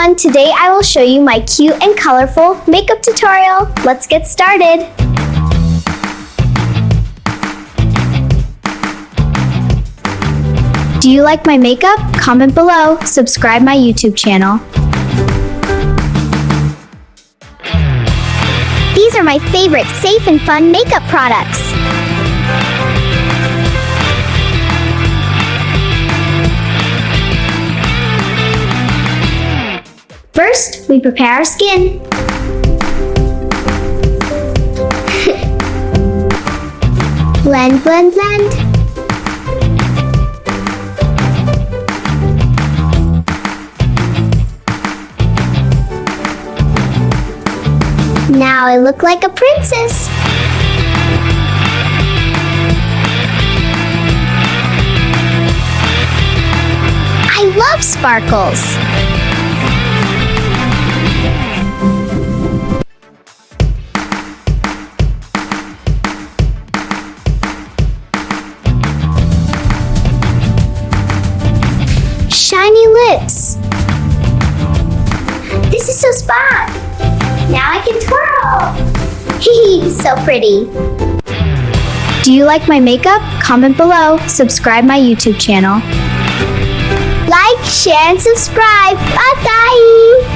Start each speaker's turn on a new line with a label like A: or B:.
A: everyone, today I will show you my cute and colorful makeup tutorial. Let's get started. Do you like my makeup? Comment below, subscribe my YouTube channel. These are my favorite safe and fun makeup products. First, we prepare our skin. Blend, blend, blend. Now I look like a princess. I love sparkles. Shiny lips. This is so spot. Now I can twirl. Hee, so pretty. Do you like my makeup? Comment below, subscribe my YouTube channel. Like, share, and subscribe. Bye-bye.